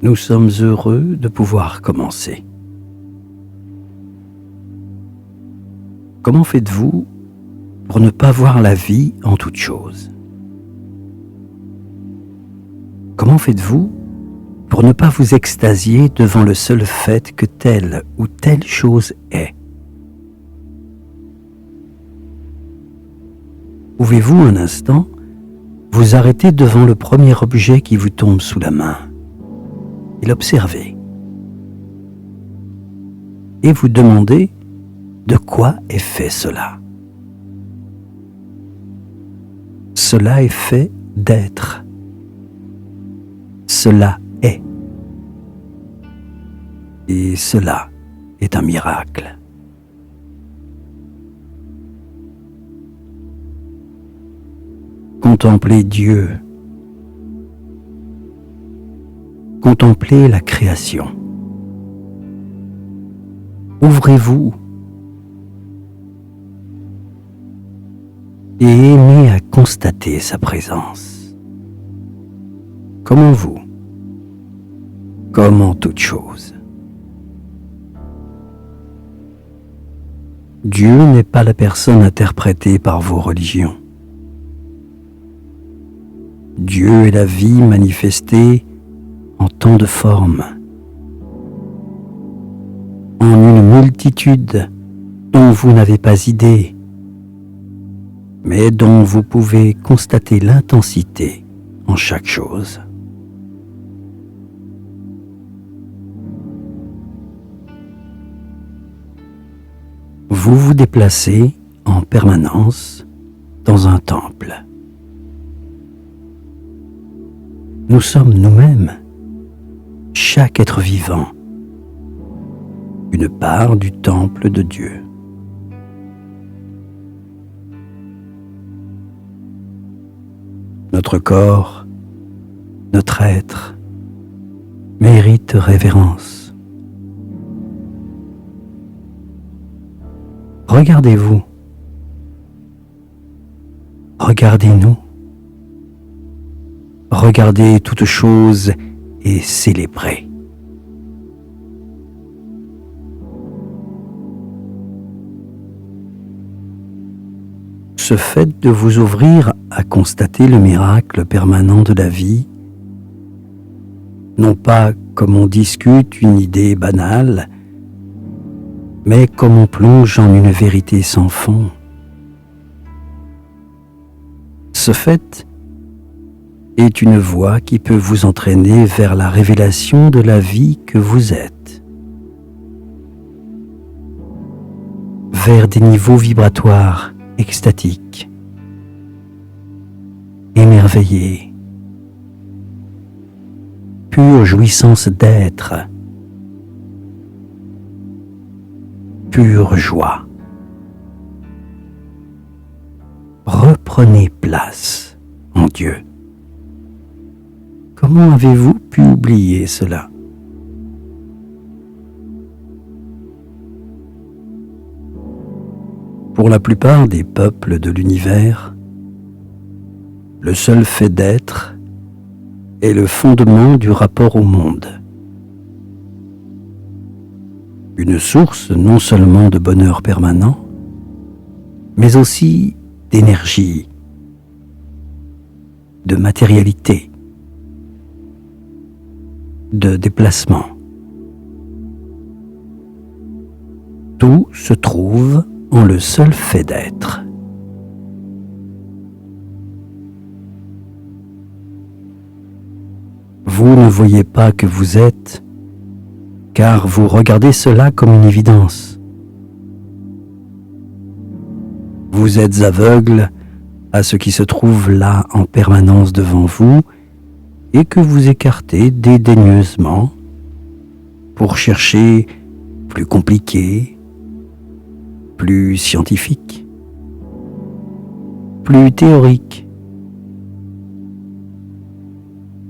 Nous sommes heureux de pouvoir commencer. Comment faites-vous pour ne pas voir la vie en toute chose? Comment faites-vous pour ne pas vous extasier devant le seul fait que telle ou telle chose est? Pouvez-vous un instant vous arrêter devant le premier objet qui vous tombe sous la main et l'observer et vous demander de quoi est fait cela? Cela est fait d'être. Cela est. Et cela est un miracle. Contemplez Dieu. Contemplez la création. Ouvrez-vous et aimez à constater sa présence. Comme en vous, comme en toute chose. Dieu n'est pas la personne interprétée par vos religions. Dieu est la vie manifestée en tant de formes, en une multitude dont vous n'avez pas idée, mais dont vous pouvez constater l'intensité en chaque chose. Vous vous déplacez en permanence dans un temple. Nous sommes nous-mêmes, chaque être vivant, une part du temple de Dieu. Notre corps, notre être, mérite révérence. Regardez-vous. Regardez-nous. Regardez toute chose et célébrez. Ce fait de vous ouvrir à constater le miracle permanent de la vie, non pas comme on discute une idée banale, mais comme on plonge en une vérité sans fond. Ce fait est une voie qui peut vous entraîner vers la révélation de la vie que vous êtes, vers des niveaux vibratoires extatiques, émerveillés, pure jouissance d'être, pure joie. Reprenez place en Dieu. Comment avez-vous pu oublier cela? Pour la plupart des peuples de l'univers, le seul fait d'être est le fondement du rapport au monde. Une source non seulement de bonheur permanent, mais aussi d'énergie, de matérialité, de déplacement. Tout se trouve en le seul fait d'être. Vous ne voyez pas que vous êtes, car vous regardez cela comme une évidence. Vous êtes aveugle à ce qui se trouve là en permanence devant vous et que vous écartez dédaigneusement pour chercher plus compliqué, plus scientifique, plus théorique.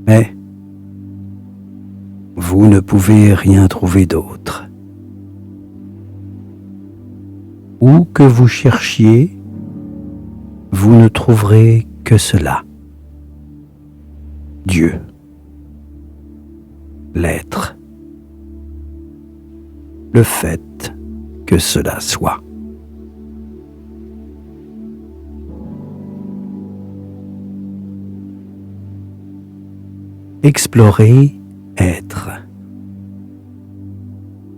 Mais vous ne pouvez rien trouver d'autre. Où que vous cherchiez, vous ne trouverez que cela. Dieu. l'être, le fait que cela soit. Explorez être.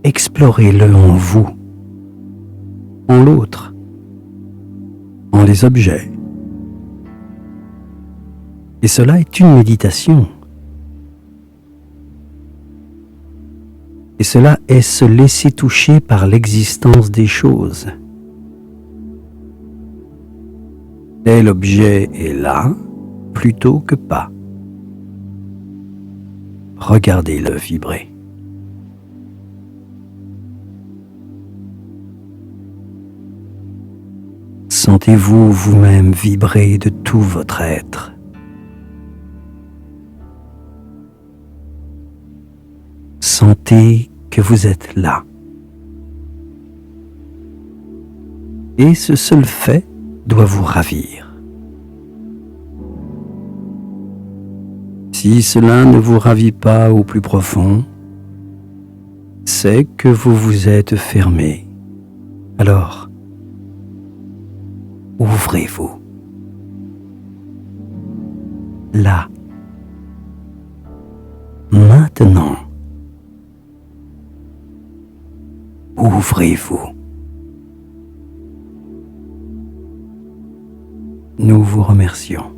Explorez-le en vous, en l'autre, en les objets. Et cela est une méditation. Et cela est se laisser toucher par l'existence des choses. Tel objet est là plutôt que pas. Regardez-le vibrer. Sentez-vous vous-même vibrer de tout votre être. Sentez que vous êtes là. Et ce seul fait doit vous ravir. Si cela ne vous ravit pas au plus profond, c'est que vous vous êtes fermé. Alors, ouvrez-vous. Là. Maintenant. Ouvrez-vous. Nous vous remercions.